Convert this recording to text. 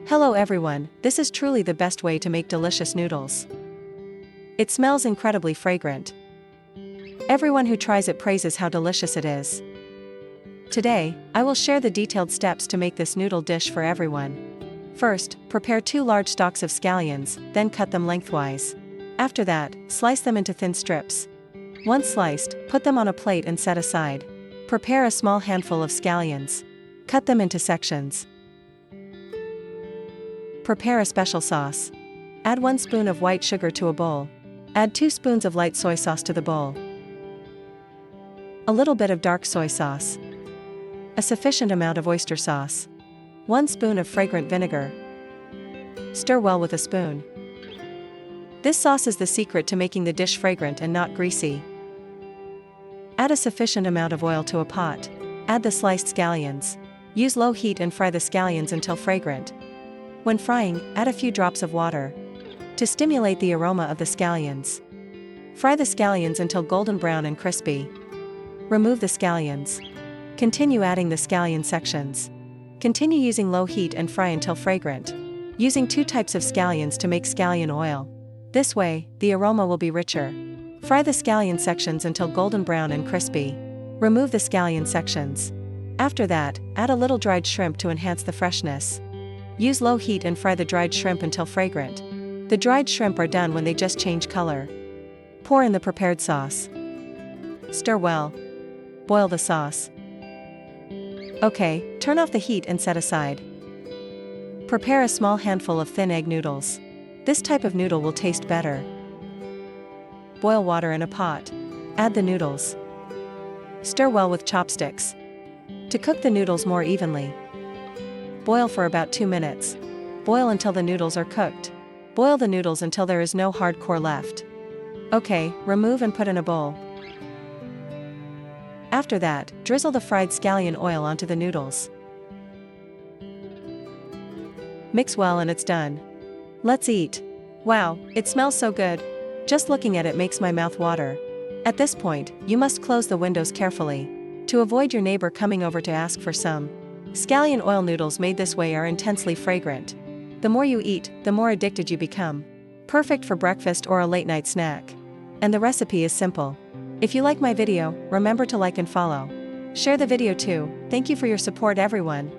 Hello everyone, this is truly the best way to make delicious noodles. It smells incredibly fragrant. Everyone who tries it praises how delicious it is. Today, I will share the detailed steps to make this noodle dish for everyone. First, prepare 2 large stalks of scallions, then cut them lengthwise. After that, slice them into thin strips. Once sliced, put them on a plate and set aside. Prepare a small handful of scallions. Cut them into sections. Prepare a special sauce. Add 1 spoon of white sugar to a bowl. Add 2 spoons of light soy sauce to the bowl. A little bit of dark soy sauce. A sufficient amount of oyster sauce. 1 spoon of fragrant vinegar. Stir well with a spoon. This sauce is the secret to making the dish fragrant and not greasy. Add a sufficient amount of oil to a pot. Add the sliced scallions. Use low heat and fry the scallions until fragrant. When frying, add a few drops of water to stimulate the aroma of the scallions. Fry the scallions until golden brown and crispy. Remove the scallions. Continue adding the scallion sections. Continue using low heat and fry until fragrant. Using 2 types of scallions to make scallion oil. This way, the aroma will be richer. Fry the scallion sections until golden brown and crispy. Remove the scallion sections. After that, add a little dried shrimp to enhance the freshness. Use low heat and fry the dried shrimp until fragrant. The dried shrimp are done when they just change color. Pour in the prepared sauce. Stir well. Boil the sauce. Okay, turn off the heat and set aside. Prepare a small handful of thin egg noodles. This type of noodle will taste better. Boil water in a pot. Add the noodles. Stir well with chopsticks. To cook the noodles more evenly, boil for about 2 minutes. Boil until the noodles are cooked. Boil the noodles until there is no hard core left. Okay, remove and put in a bowl. After that, drizzle the fried scallion oil onto the noodles. Mix well and it's done. Let's eat. Wow, it smells so good. Just looking at it makes my mouth water. At this point, you must close the windows carefully to avoid your neighbor coming over to ask for some. Scallion oil noodles made this way are intensely fragrant. The more you eat, the more addicted you become. Perfect for breakfast or a late night snack. And the recipe is simple. If you like my video, remember to like and follow. Share the video too. Thank you for your support everyone.